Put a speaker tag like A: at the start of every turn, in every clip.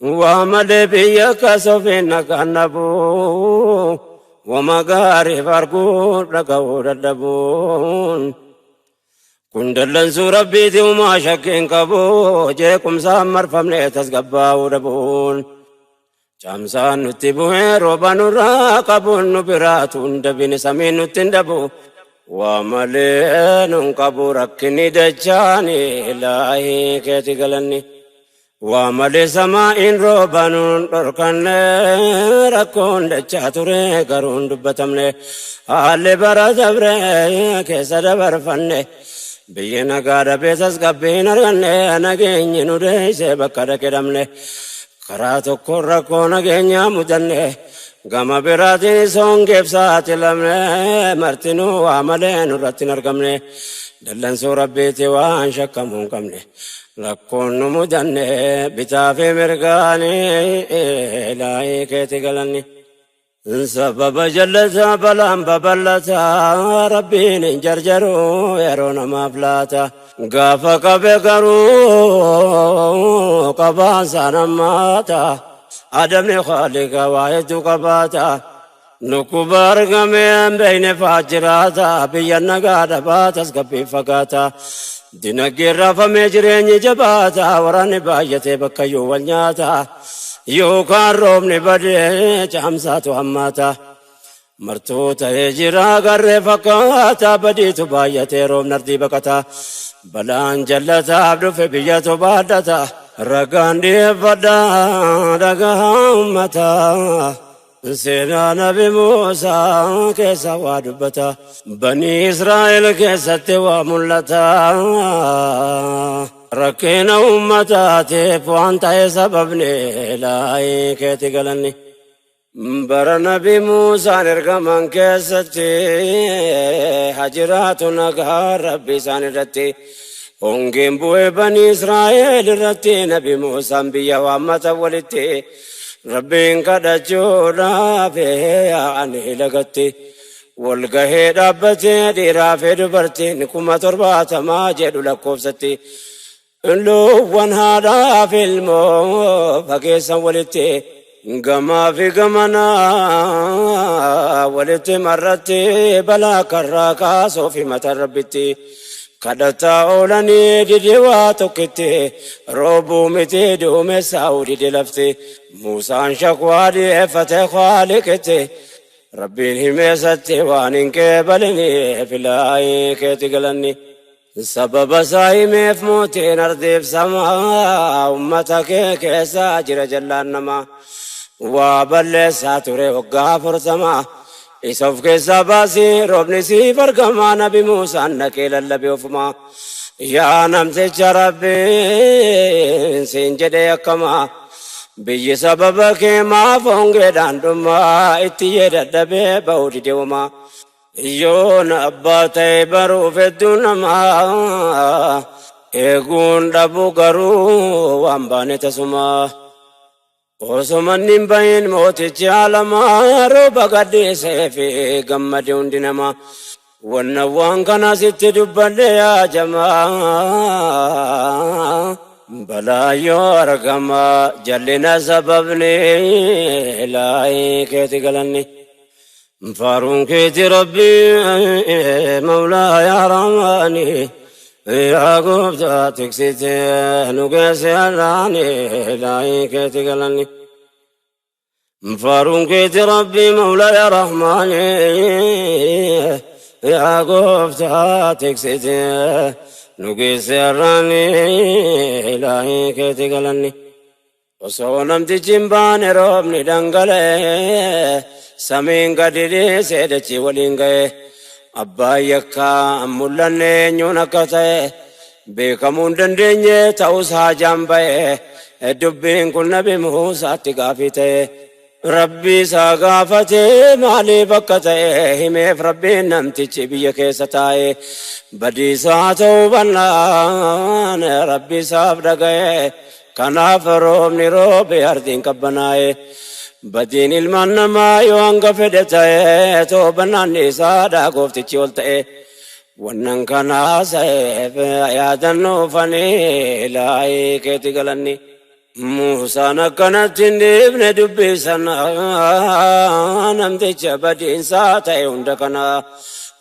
A: وامد بيك سفينك النبو ومغاري فارقود لقود الدبون كندلن سوربي وما شكين كبو جيكم سامر فملي تسقباو دبون جامسان نتبوه روبان راقبون نبراتون دبين سمين نتندبو وملين كبو ركني دجاني إلهي كيتي قلني وملي سماء روبان ركن ركون دجاتوري قرون دبتمني آل برا دبري كيسا دبر فني بينا قادة بيسس قبين رغني نگيني نوديسي بكدا كدمني كراتو كورا كونا گينيا مدني غما براتي سونگيب ساتي لمني مرتنو وعملين رتن ارقمني دلن سو ربيتي وان شكمون قمني لكون مدني بتافي مرقاني إلهي كيتي قلني سبب جلتا بلان ببلتا ربين جرجرو يرون مفلاتا غافا كبكرو قباسا نماتا أدمني خالق وايد قباتا نكبر غمين بين فاجراتا بينا قادا باتس قبي فقاتا دينك رافا مجرين جباتا وراني بايتي بكيو والنياتا يوكان رومني بدي جامساتو هماتا مرتوتا يجرا غري فكاتا بدي تبايتي روم نردي بكتا بلان جلتا عبدو في بياتو بادتا رقان دي فدا رقا همتا سينا نبي موسى كيسا وادبتا بني إسرائيل كيسا توا ملتا ركينا أمتاتي فوانتا سببني لاي كيتي قلني بر نبي موسى نرقمان كيستي حجرات نقهار ربي ساندتي هنگين بوي بني إسرائيل رتي نبي موسى بيا وامتا ولتي ربين قد جودا فيه عني لغتي والقهي دابتي دي رافي دبرتي نكما تربات ما جدو لكوفتي لو هذا في المو فكيسا ولتي غما في غمنا ولتي مرتي بلا كراكا صوفي متربتي كدتا أولاني ديوا توكتي روبو متي دومي ساودي دلفتي موسى شكوا دي فتح خالقتي ربي هميستي وانين كبلني في لاي كتي قلني سبب سايمي في موتين أردف سما أمتك كيسا جر جلان نما وابل ساتوري وقافر سما إسوف كيسا باسي روبني سي فرقما نبي موسى نكيل اللبي وفما يا نمسي ربي سنجد يكما بي سببك ما فونغي داندما اتياد الدبي بودي دوما يون أباتي برو في الدنما إيقون دبو قرو وانباني تسما وسمن نمبين موتي جالما روبا قدي سيفي قمدي اندنما والنوان كان ست دبان يا جماعة بلا يورقما جلنا سببني لاي كيتي قلني فارون كيتي ربي مولاي رماني يا قبضة تكسيتي نقاسي الراني لاي كيتي قلني فارون كيتي ربي مولاي رحماني يا قبضة تكسيتي نقاسي الراني لاي كيتي قلني وصونم تجنبان روبني دنقلي سمين قدري سيدتي ولينغي أبا يكا مولاني نيونكتي بيكمون دندني توسها جنبي دبين كل نبي موسى تقافتي ربي ساقافتي مالي بكتي هميف ربي نمتي بيا كيستاي بدي ساتو بنان ربي سابدقي كناف روبني روبي أردين كبناي بدين المنما يوانغ فدتاي تو بناني سادا قفتي چولتاي ونن كنا سيف يا دنو فني لاي كيتي قلني Muusaan akkanatti hin deebine dubbii sana namticha badiinsaa ta'e hunda kana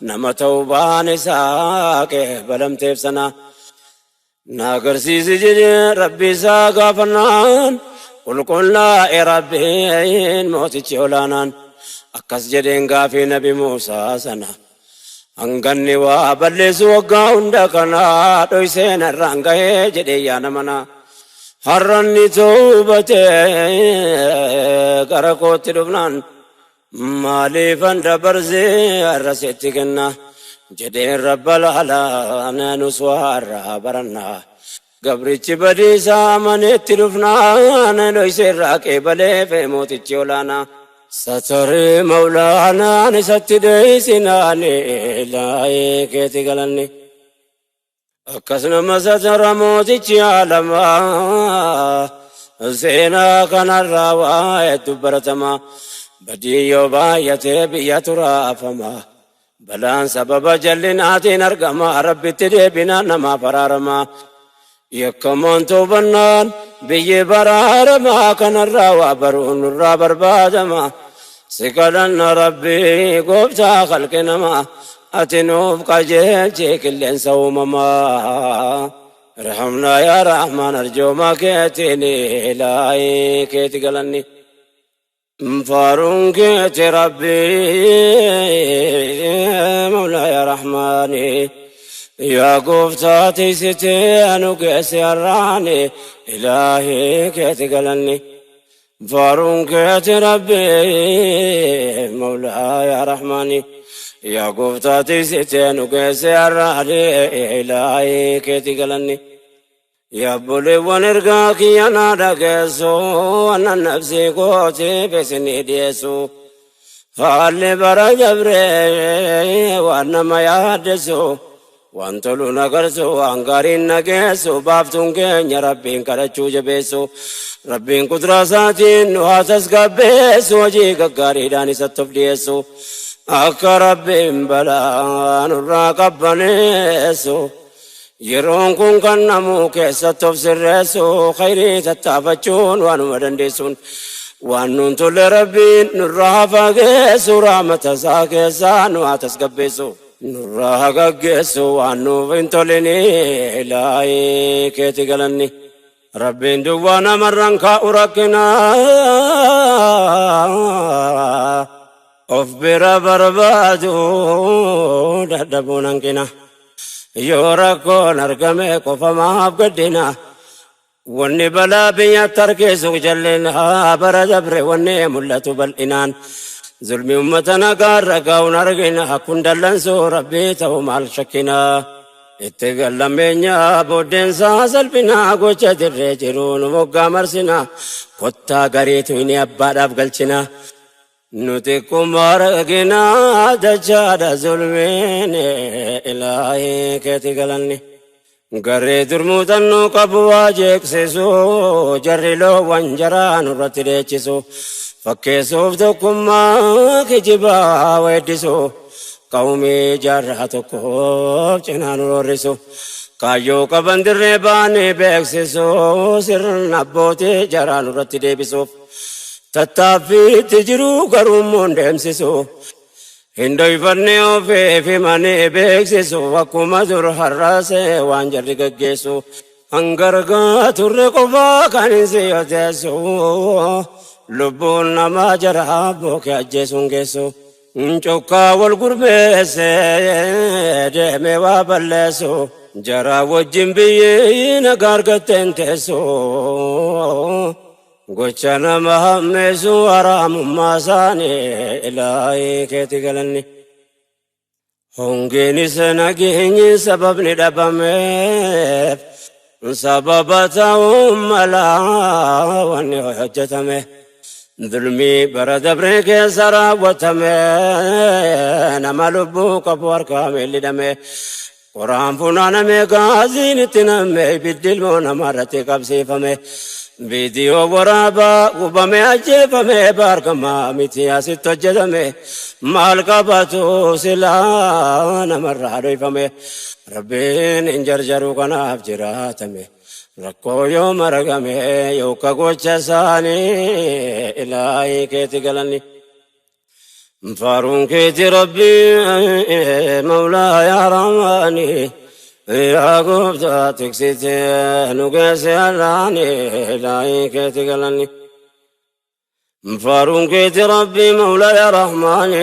A: nama ta'uu baan isaa qeebalamteef sana na agarsiisi jedhee rabbi isaa gaafannaan qulqullaa'e rabbiin mootichi olaanaan akkas jedheen gaafii nabi Muusaa sana hanganni waa balleessu waggaa hunda kana dhoyseen irraan gahee jedhee yaa namana harranni toobatee gara kootti dhufnaan maaliifan dabarsee arrasetti kenna jedheen rabba laalaan nus warra baranna gabrichi badiisaa amaneetti dhufnaan dhoyse irraa qeebalee fee mootichi olaanaa satari mawlaanaan isatti dheeysinaan ilaahee keeti galanni akkasuma satara mootichi alamaa seenaa kanarraa waa hedduu baratamaa badiyyoo baay'atee biyya turaafamaa balaan sababa jallinaatiin argamaa rabbitti deebinaan namaaf araaramaa yakkamaan toobannaan biyyi baraaramaa kanarraa waa baruun nurraa barbaadamaa si kadhanna rabbii gooftaa khalqi namaa ati nuuf qajeelchee qilleensa uumamaa rahamnaa yaa rahmaan arjoomaa keetiin ilaahee keeti galanni faaruun keeti rabbii mawlaa yaa rahmaani yaa gooftaa tiisitee anu geesse har'aani ilaahee keeti galanni faaruun keeti rabbii mawlaa yaa rahmaani yaa gooftaa tiisitee anu geesse har'aani ilaahee keeti galanni yaa obboleewwan ergaa kiyya naa dhageessu annan nafsii kootii beesinii dhiyeessu haalli bara dabree waan nama yaaddeessu waan tolu nagarsu waan gaariin nageessu baaftuun keenya rabbiin kadhachuu jabeessu rabbiin kudraa isaatiin nu haa tasgabbeessu hojii gaggaariidhaan isatti of dhiyeessu akka rabbiin balaa nurraa qabbaneessu yeroon kun kan namuu keessatti of sirreessu khayrii tattaafachuun waanuma dandeessuun waan nuun tolle rabbiin nurraa fageessu rahmata isaa keessaa nu haa tasgabbeessu nurraa gaggeessu waan nuuf hin tolini ilaahee keeti galanni rabbiin duwwaa namarran kaa'u rakkinaa of bira barbaadu dadhabuun hanqina yoo rakkoon argame qofamaaf gaddina wanni balaa biyyatti harkisu jallinaa bara dabre wanni mul'atu bal'inaan zulmi ummata nagaarra gaa'uun argina kun dallansuu rabbii ta'u maal shakkinaa itti gallameenyaa booddeensaa salphinaa gocha dirree jiruu nu moggaa marsinaa kottaa gariitu inni abbaadhaaf galchinaa nuti kummaa arginaa dachaadha zulmiin ilaahee keeti galanni garee durmuutannuu qabu waa jeeksisu jarri loowwan jaraa nurratti dheechisu fakkeessuuf tokkummaa kijibaa weeddisu qawmii jaarraa tokkoof cinaa nu roorrisu kaayyoo qaban dirree baanii beeksisu sirna abbootii jaraa nurratti deebisuuf tattaaffiitti jiruu garummoon deemsisu hindoyfanne ofiif himanii beeksisu akkuma dur har'aasee waan jarri gaggeessu hangargaa turre qofaa kan hin siyoteessu lubbuun namaa jaraa bookee ajjeesuun geessu cokkaa wal gurmeesse deemee waa balleessu jaraa wajjin biyyee nagaa argatteen teessu gocha nama hammeessu haraamummaa isaanii ilaahee keeti galanni hongeenis nageenyi sababni dhabameef sababa ta'uun malaa wanni hojjetame zulmii bara dabree keessa raawwatame nama lubbuu qabu harkaa miidhame qoraan funaaname gaaziin itti namme ibiddilmoo namarratti qabsiifame viidiyoo waraabaa gubame ajjeefame baargamaa miti asitti hojjetame maal qabatu silaa namarraa dhoyfame rabbiin hin jarjaru kanaaf jiraatame rakkoo yoo maragame yooka gocha isaanii ilaahii keeti galanni. Faaruun keeti rabbii mawlaa yaa rahmaani yaa gooftaa tiksitee nu geesse har'aani ilaahii keeti galanni. Faaruun keeti rabbii mawlaa yaa rahmaani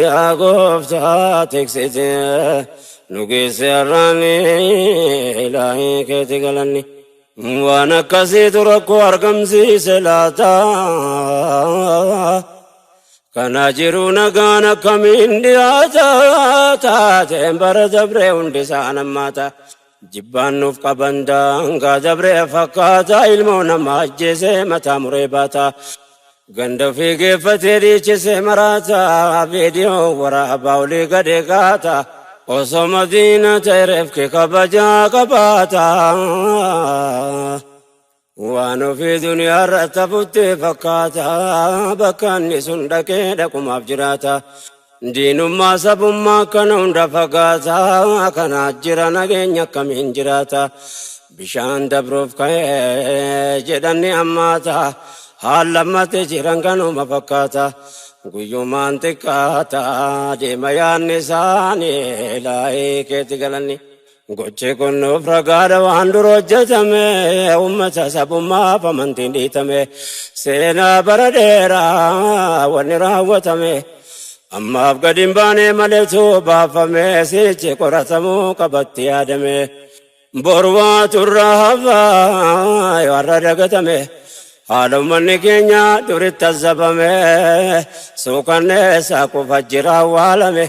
A: yaa gooftaa tiksitee nu geesse har'aani ilaahii keeti galanni. Waan akkasiitu rakkoo argamsiise laata kana jiru nagaan akkamiin dhiyaata taateen bara dabree hundi isaan hammaata jibbaan nuuf qaban daangaa dabree fakkaata ilmoo nama ajjeesee mataa muree baata ganda ofii geeffatee dhiichisee maraata viidiyoo waraabaa olii gadee kaata osoo madiina ta'e reefke kabajaa qabaata waan ofii duniyaa irratti hafutti fakkaata bakka inni sun dhaqee dhaqumaaf jiraata diinummaa sabummaa akkana hunda fagaata kanaa jira nageenya akkamiin jiraata bishaan dabruuf ka'ee jedhanni hammaata haal lammate jiran kanuma fakkaata guyyumaan xiqqaata deema yaanni isaanii ilaahii keeti galanni. Gochi kun nuuf ragaadha waan dur hojjetame ummata sabummaaf amantiin dhiitame seenaa bara dheeraa wanni raawwatame ammaaf gadi hin baane maleetu baafame sichi qoratamuu qabatti yaadame bor waa turraa hafaa warra dagatame haala ummanni keenya duritti azzabame suukanneessa kufa jira awwaalame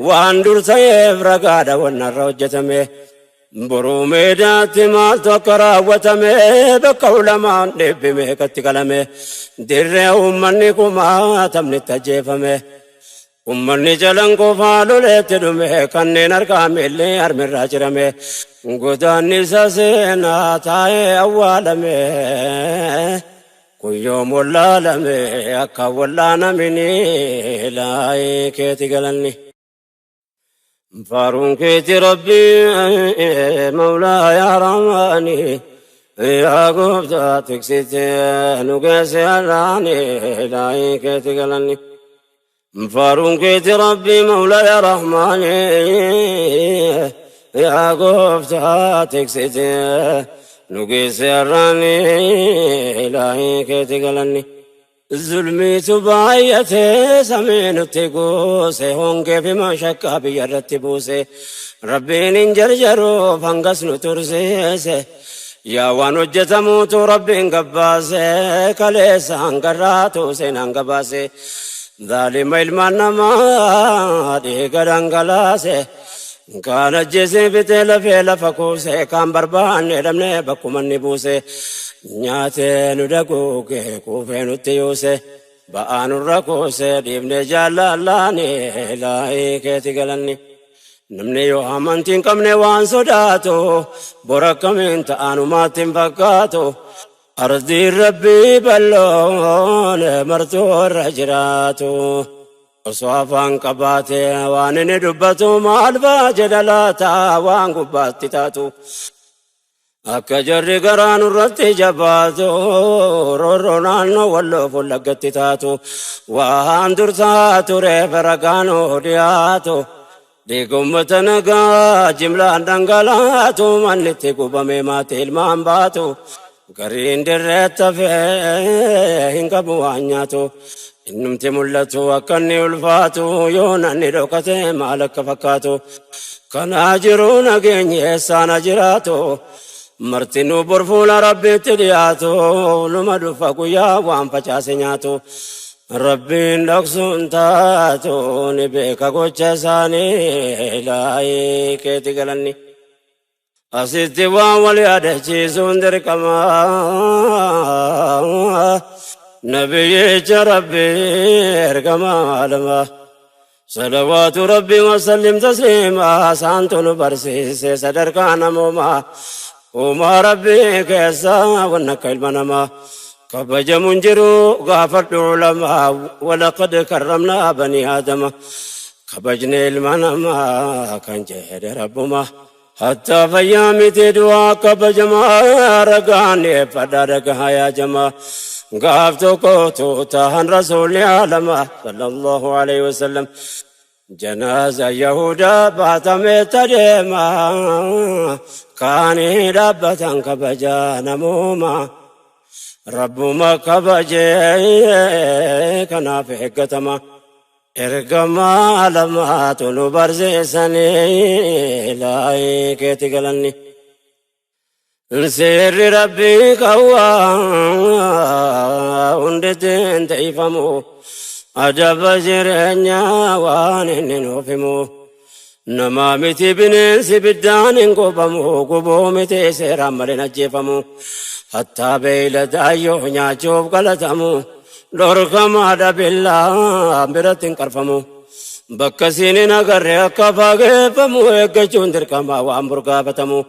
A: waan dur ta'eef ragaadha wannarra hojjetame boruu meedaatti maaltu akka raawwatame bakka ulamaan dhibbime katti qalame dirree ummanni kumaatamnitti ajjeefame ummanni jalan qofaa loleetti dhume kanneen argaamillee harmirraa jirame godaanni isa seenaa taa'ee awwaalame guyyoom wallaalame akka wallaanamini ilaahii keeti galanni. Faaruun keeti rabbii mawlaa yaa rahmaani yaa gooftaa tiksitee nu geesse har'aani ilaahii keeti galanni. Faaruun keeti rabbii mawlaa yaa rahmaani yaa gooftaa tiksitee nu geesse har'aani ilaahii keeti galanni. Zulmiitu baay'atee samii nutti goose hongee fi mashakkaa biyya irratti buuse rabbiin hin jarjaruuf hangas nu tursiise yaa waan hojjetamuutu rabbiin gabbaase kaleessa hangarraatu seenaan gabaase zaalima ilmaan namaa dhiiga dhangalaase kaan ajjeesee bitee lafee lafa kuuse kaan barbaanne dhabnee bakkumanni buuse nyaatee nu daguuge kuufee nutti yuuse ba'aa nurra kuuse dhiibnee jaallallaani ilaahii keeti galanni. Namni yoo amantii hin qabne waan sodaatu bora akkamiin ta'anumaatti hin fakkaatu ardiin rabbii bal'oon martuu irra jiraatu osoo afaan qabaate waan inni dubbatu maal ba'a jedha laata waan gubbaatti taatu. Akka jarri garaa nurratti jabaatu roorroo naannoo walloo fuullaggatti taatu waan dur taatu reefa ragaanoo dhiyaatu dhiiga uummata nagaa jimlaan dhangalaatu mannitti gubame maatii ilmaan baatu gariin dirreetti hafee hin qabu waan nyaatu innumti mul'atu akka inni ulfaatu yoo nanni dhokate maal akka fakkaatu kanaa jiru nageenyi eessaana jiraatu. Martinuu borfuula rabbiitti dhiyaatu numa dhufa guyyaa waan facaase nyaatu rabbiin dhoksuun taatu ni beeka gocha isaanii ilaahii keeti galanni. Asitti waan wal yaadachiisuun dirqama nabiyyicha rabbii ergamaa lama salawaatu rabbii wasallim tasliimaa saantu nu barsiise sadarkaa namoomaa. Uma rabbii keessa waan akka ilma namaa kabajamuun jiru gaafadhu ulamaa walaqad karramnaa banii aadama kabajne ilma namaa kan jedhe rabbuma حتى فيامي تدوا كبجما رقاني فدارك يا جما قافتو كوتو تهن رسول عالم صلى الله عليه وسلم جنازة يهودا باتم تديما كاني ربة كبجا نموما رب ما كبجي كنا في حكتما إرقما لما تلو برزيسني لاي كيتي قلني سير ربي كوا وندتين تيفمو أجب جرنيا وانين وفمو نما متي بنسي بدان قبمو قبو متي سير ملنا جيفمو حتى بيل دايو نياچوب قلتمو لوركما دبلا برتين كرفمو بكسيني نغري كفاغفمو اگچون دركما وامبرغا بتمو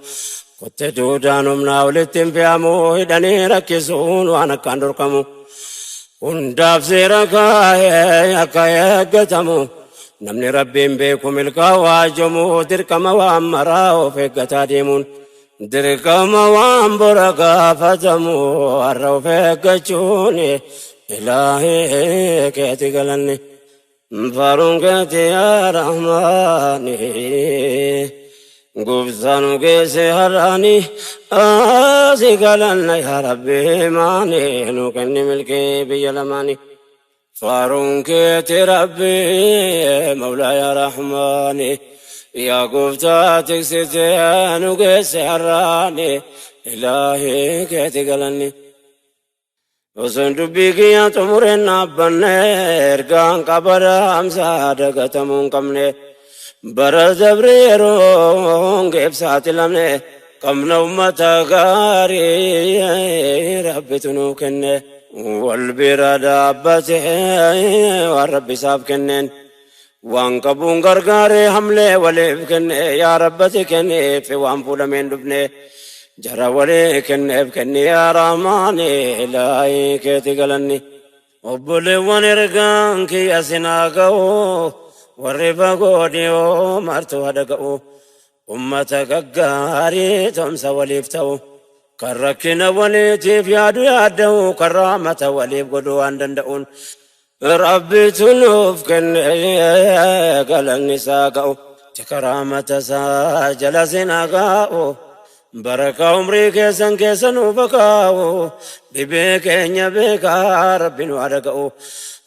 A: كنت دودانم ناولتين بيامو هدني ركسون وانا كاندركمو ونداف سيركا يا گتمو نمني ربين بكم الكواجمو دركما وامرا وفقتا ديمون دركما وامبرغا فتمو arro فقچوني إلهي كيتي قلني فارون كيتي يا رحماني قبضانو كيسي هراني آسي قلنا يا ربي ماني نوكني ملكي بيلماني فارون كيتي ربي مولا يا رحماني يا قبضاتك ستيانو كيسي هراني إلهي كيتي قلني وسن دبي كيا تمرنا بنير كان كبر أمسا دكتمون كمنه برزبريرون كيف ساتلمنه كم نومتا غاري ربي تنوكنه والبرادة أبته والرب ساب كنن وانكبون غرغاري حمله وليف كنه يا ربتي كنه في وانفول من دبنه جرى ولكن ابكني يا رحماني لاي كيتي قلني وبلي ونرقان كي أسناقو ورفا قوديو مرتو هدقو أمتك قاري تمسى وليفتو كركنا وليتي في يادو يادو كرامة وليف قدو عندن ربي تنوف كن قلني ساقو تكرامة ساجل سناقو بركة عمري كيسن وفقاو ببيكين بيكا ربي وعدقو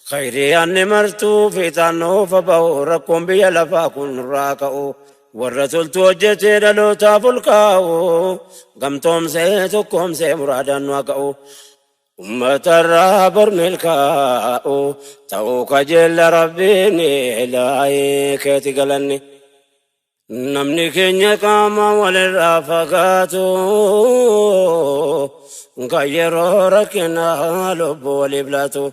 A: خيري أني مرتو في تانو فباو ركم بيلفا كن راكو ورسول توجتي دلو تافلكاو قمتم سيتكم سي مرادا واقعو أمة الرابر ملكاو توك جل ربيني إلهي كيتي قلني نمني كينيا كاما وللرافقاتو غيرو ركنا لب ولبلاتو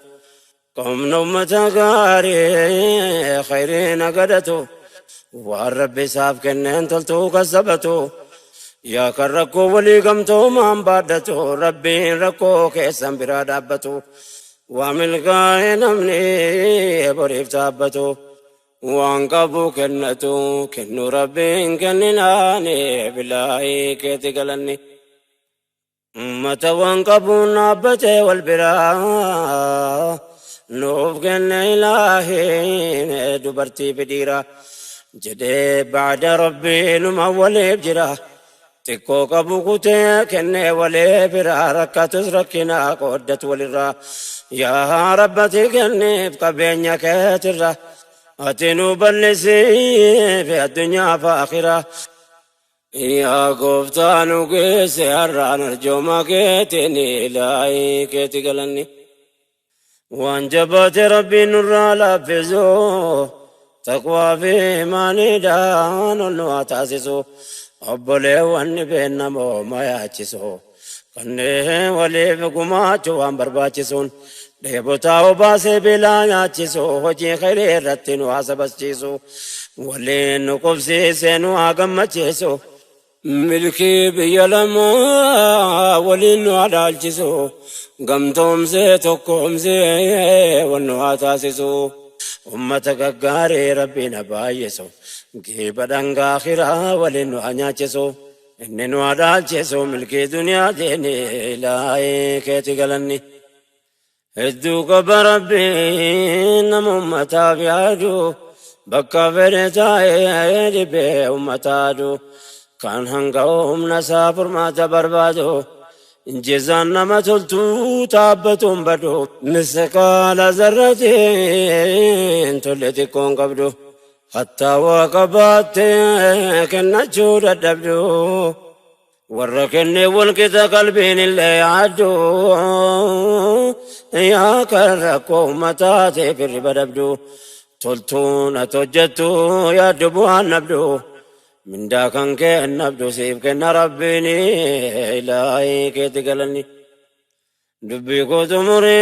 A: قم نومتا غاري خيرين قدتو والرب ساف كنين تلتو كسبتو يا كركو ولي قمتو من بادتو ربي ركو كيسن برادابتو وعمل قاين نمني بريف تابتو وانقبو كنتو كنو ربين كنناني بلاي كيتي قلني أمتا وانقبو نابتي والبرا نوف كن إلهي دبرتي بديرا جدي بعد ربي نمولي بجرا تكو قبو كتي كني ولي برا ركتس ركنا قدت ولرا يا ربتي كني بقبين كترا أتنو بلسي في الدنيا فآخرة يا قفتانو كيسي هران الجوما كيتني لاي كيتي قلني وانجبت ربي نرى لفزو تقوى في ماني دان النوى تاسسو أبولي واني بينمو ما يحجسو كني ولي بقما جوان برباچسون ديبوتاو باسي بلا ناچسو وجي خيري رتنو حسبسچسو ولين نقفسي سينو آغمچسو ملكي بيلما ولين نوادالچسو غمتوم سي توكوم سي ونو آتاسسو أمتك غاري ربنا بايسو جيب دنگا آخرا ولن وانيا چسو إنن وادال چسو ملكي دنيا ديني لاي كيتي غلني هدو قبر ربي نم أمتا بيادو بكا فرتاي دبي أمتا دو كان هنگاهم نسافر ما تبربادو جزان نما تلتو تابتون بدو مسكال ذرتين تلتي كون قبدو حتى وقبات كنا جود الدبدو وركني والكتا قلبين اللي عدو يا كركو متاتي في الربدبدو تلتون توجتو يا دبوان نبدو من داكن كن نبدو سيف كن ربيني إلهي كي تقلني دبي كو تمري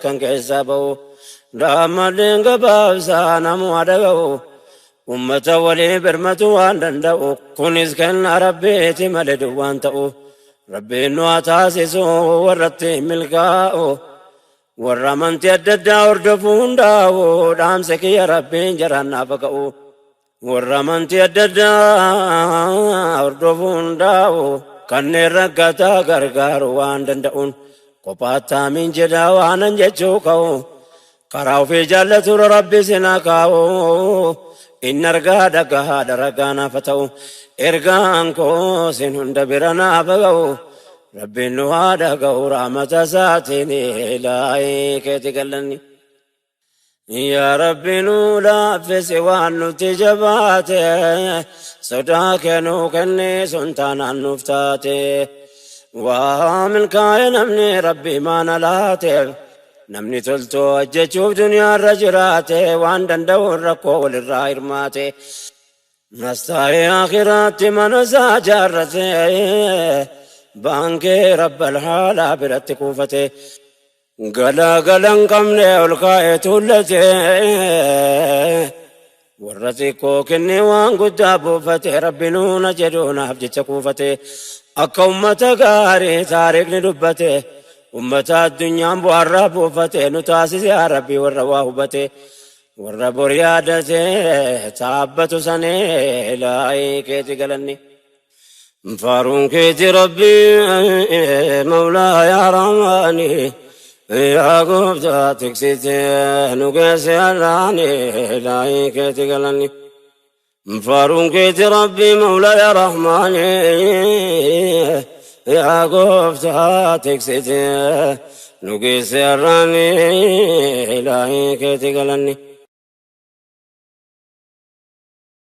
A: كن كيسابو دامدين قباب سانا موادقو أمتا ولي برمتو واندندو كونيس كن ربيتي ملدو وانتو ربي نواتاسسو ورطي ملكاو ورمانتي الددا وردفون داو دامسك يا ربي جرانا بقاو ورمانتي الددا وردفون داو كان رقاتا غرغار واندندون قباتا من جدا وانا جچوكو كراو في جالة ربي سناكاو إن ارغا دقا درقانا فتو ارغانكو سنهند برانا بقاو ربي نوادا قورا متساتيني إلهي كي تقلني يا ربي نولا في سوان نتجباتي صداك نوكني سنتانا نفتاتي ومن كاين نمني ربي ما نلاتي نمني تلتو أججوب دنيا الرجراتي وان دندور ركو للرائر ماتي نستعي آخراتي من ساجرتي بانكي رب الحالة برت كوفتي قلا قلن قمني والقاية التي ورتي كوكني وان قدابو فتي ربي نونا جدونا بجت كوفتي أكا أمتا قاري تاريك ندبتي أمتا الدنيا بواربو فتي نتاسس يا ربي والرواه بتي والرب ريادتي تابتو سني لاي كيتي قلني فارون كيتي ربي مولاي يا رحماني يا قبضة تكسيتي نقاسي الراني لاي كيتي قلني فارون كيتي ربي مولاي يا رحماني يا قبضة تكسيتي نقاسي الراني لاي كيتي قلني